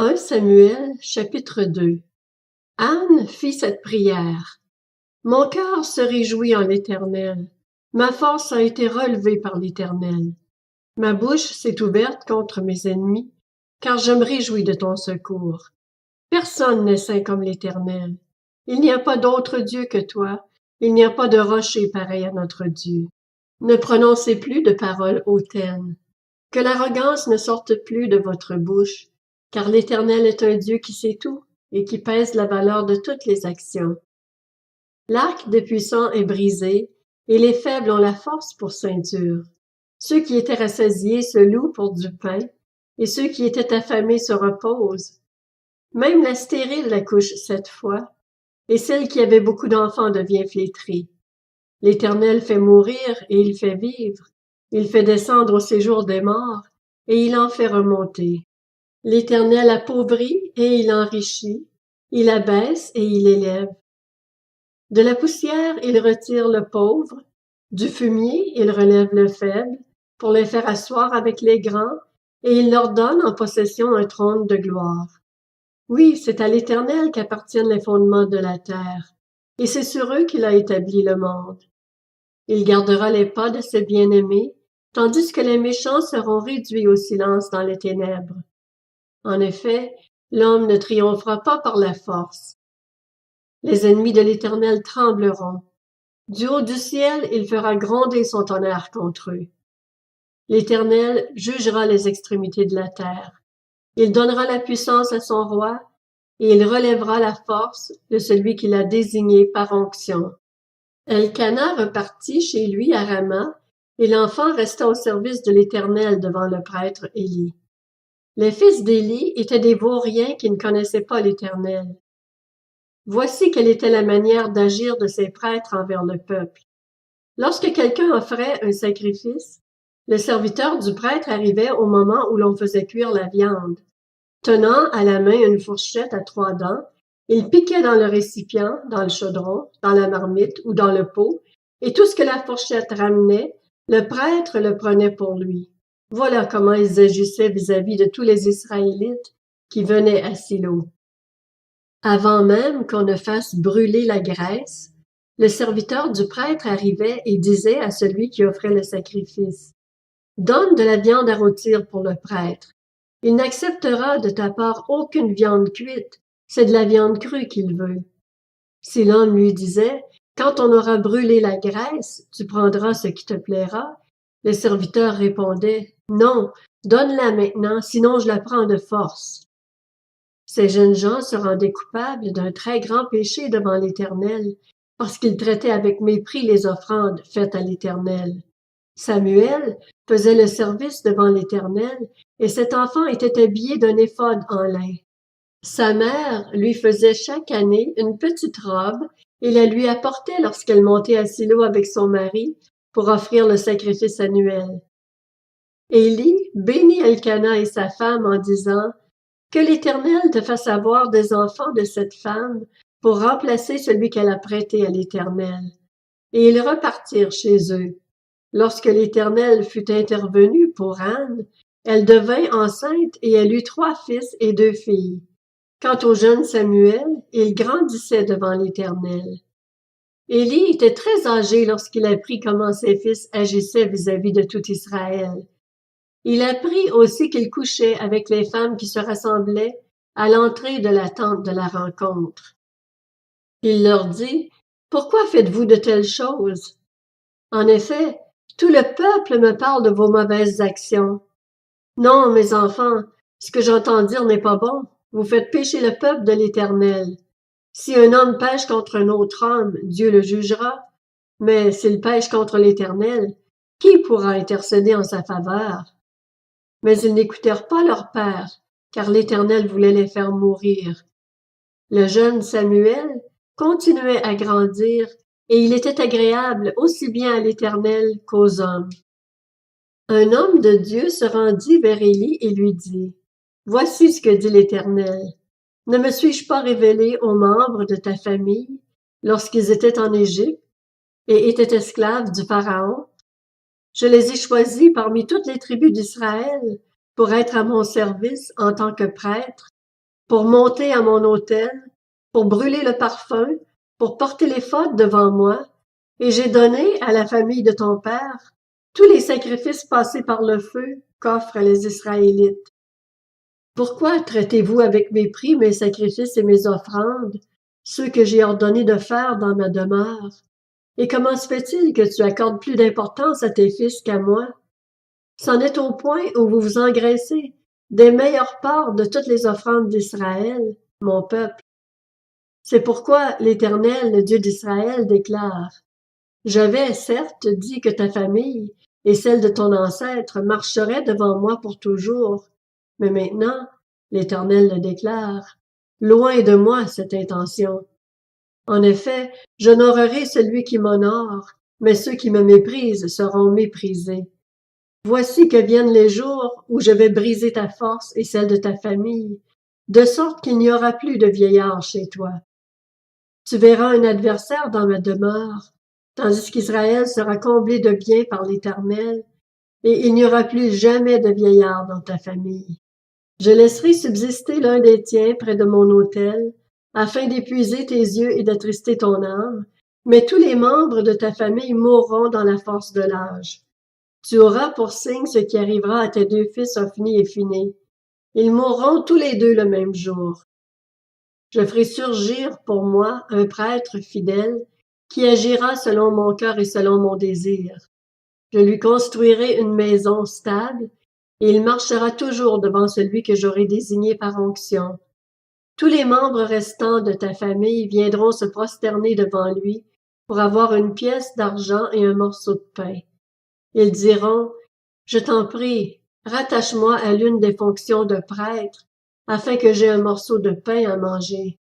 1 Samuel, chapitre 2. Anne fit cette prière. Mon cœur se réjouit en l'Éternel. Ma force a été relevée par l'Éternel. Ma bouche s'est ouverte contre mes ennemis, car je me réjouis de ton secours. Personne n'est saint comme l'Éternel. Il n'y a pas d'autre Dieu que toi. Il n'y a pas de rocher pareil à notre Dieu. Ne prononcez plus de paroles hautaines. Que l'arrogance ne sorte plus de votre bouche, car l'Éternel est un Dieu qui sait tout et qui pèse la valeur de toutes les actions. L'arc des puissants est brisé, et les faibles ont la force pour ceinture. Ceux qui étaient rassasiés se louent pour du pain, et ceux qui étaient affamés se reposent. Même la stérile accouche 7 fois, et celle qui avait beaucoup d'enfants devient flétrie. L'Éternel fait mourir et il fait vivre. Il fait descendre au séjour des morts, et il en fait remonter. L'Éternel appauvrit et il enrichit, il abaisse et il élève. De la poussière il retire le pauvre, du fumier il relève le faible, pour les faire asseoir avec les grands, et il leur donne en possession un trône de gloire. Oui, c'est à l'Éternel qu'appartiennent les fondements de la terre, et c'est sur eux qu'il a établi le monde. Il gardera les pas de ses bien-aimés, tandis que les méchants seront réduits au silence dans les ténèbres. En effet, l'homme ne triomphera pas par la force. Les ennemis de l'Éternel trembleront. Du haut du ciel, il fera gronder son tonnerre contre eux. L'Éternel jugera les extrémités de la terre. Il donnera la puissance à son roi, et il relèvera la force de celui qu'il a désigné par onction. Elkana repartit chez lui à Rama, et l'enfant resta au service de l'Éternel devant le prêtre Élie. Les fils d'Élie étaient des vauriens qui ne connaissaient pas l'Éternel. Voici quelle était la manière d'agir de ces prêtres envers le peuple. Lorsque quelqu'un offrait un sacrifice, le serviteur du prêtre arrivait au moment où l'on faisait cuire la viande. Tenant à la main une fourchette à 3 dents, il piquait dans le récipient, dans le chaudron, dans la marmite ou dans le pot, et tout ce que la fourchette ramenait, le prêtre le prenait pour lui. Voilà comment ils agissaient vis-à-vis de tous les Israélites qui venaient à Silo. Avant même qu'on ne fasse brûler la graisse, le serviteur du prêtre arrivait et disait à celui qui offrait le sacrifice, « Donne de la viande à rôtir pour le prêtre. Il n'acceptera de ta part aucune viande cuite, c'est de la viande crue qu'il veut. » Si l'homme lui disait, « Quand on aura brûlé la graisse, tu prendras ce qui te plaira. » Le serviteur répondait, « Non, donne-la maintenant, sinon je la prends de force. » Ces jeunes gens se rendaient coupables d'un très grand péché devant l'Éternel, parce qu'ils traitaient avec mépris les offrandes faites à l'Éternel. Samuel faisait le service devant l'Éternel, et cet enfant était habillé d'un éphod en lin. Sa mère lui faisait chaque année une petite robe et la lui apportait lorsqu'elle montait à Silo avec son mari pour offrir le sacrifice annuel. Élie bénit Elkana et sa femme en disant « Que l'Éternel te fasse avoir des enfants de cette femme pour remplacer celui qu'elle a prêté à l'Éternel. » Et ils repartirent chez eux. Lorsque l'Éternel fut intervenu pour Anne, elle devint enceinte et elle eut 3 fils et 2 filles. Quant au jeune Samuel, il grandissait devant l'Éternel. Élie était très âgé lorsqu'il apprit comment ses fils agissaient vis-à-vis de tout Israël. Il apprit aussi qu'il couchait avec les femmes qui se rassemblaient à l'entrée de la tente de la rencontre. Il leur dit, « Pourquoi faites-vous de telles choses? En effet, tout le peuple me parle de vos mauvaises actions. Non, mes enfants, ce que j'entends dire n'est pas bon. Vous faites pécher le peuple de l'Éternel. Si un homme pêche contre un autre homme, Dieu le jugera. Mais s'il pêche contre l'Éternel, qui pourra intercéder en sa faveur? » Mais ils n'écoutèrent pas leur père, car l'Éternel voulait les faire mourir. Le jeune Samuel continuait à grandir, et il était agréable aussi bien à l'Éternel qu'aux hommes. Un homme de Dieu se rendit vers Élie et lui dit, « Voici ce que dit l'Éternel. Ne me suis-je pas révélé aux membres de ta famille lorsqu'ils étaient en Égypte et étaient esclaves du Pharaon? Je les ai choisis parmi toutes les tribus d'Israël pour être à mon service en tant que prêtre pour monter à mon autel, pour brûler le parfum, pour porter les fautes devant moi, et j'ai donné à la famille de ton père tous les sacrifices passés par le feu qu'offrent les Israélites. Pourquoi traitez-vous avec mépris mes sacrifices et mes offrandes, ceux que j'ai ordonné de faire dans ma demeure? Et comment se fait-il que tu accordes plus d'importance à tes fils qu'à moi? C'en est au point où vous vous engraissez des meilleures parts de toutes les offrandes d'Israël, mon peuple. C'est pourquoi l'Éternel, le Dieu d'Israël, déclare: J'avais certes dit que ta famille et celle de ton ancêtre marcheraient devant moi pour toujours, mais maintenant, l'Éternel le déclare, loin de moi cette intention. En effet, j'honorerai celui qui m'honore, mais ceux qui me méprisent seront méprisés. Voici que viennent les jours où je vais briser ta force et celle de ta famille, de sorte qu'il n'y aura plus de vieillard chez toi. Tu verras un adversaire dans ma demeure, tandis qu'Israël sera comblé de bien par l'Éternel, et il n'y aura plus jamais de vieillard dans ta famille. Je laisserai subsister l'un des tiens près de mon autel, afin d'épuiser tes yeux et d'attrister ton âme, mais tous les membres de ta famille mourront dans la force de l'âge. Tu auras pour signe ce qui arrivera à tes deux fils Ophni et Phiné. Ils mourront tous les deux le même jour. Je ferai surgir pour moi un prêtre fidèle qui agira selon mon cœur et selon mon désir. Je lui construirai une maison stable et il marchera toujours devant celui que j'aurai désigné par onction. Tous les membres restants de ta famille viendront se prosterner devant lui pour avoir une pièce d'argent et un morceau de pain. Ils diront: Je t'en prie, rattache-moi à l'une des fonctions de prêtre, afin que j'aie un morceau de pain à manger.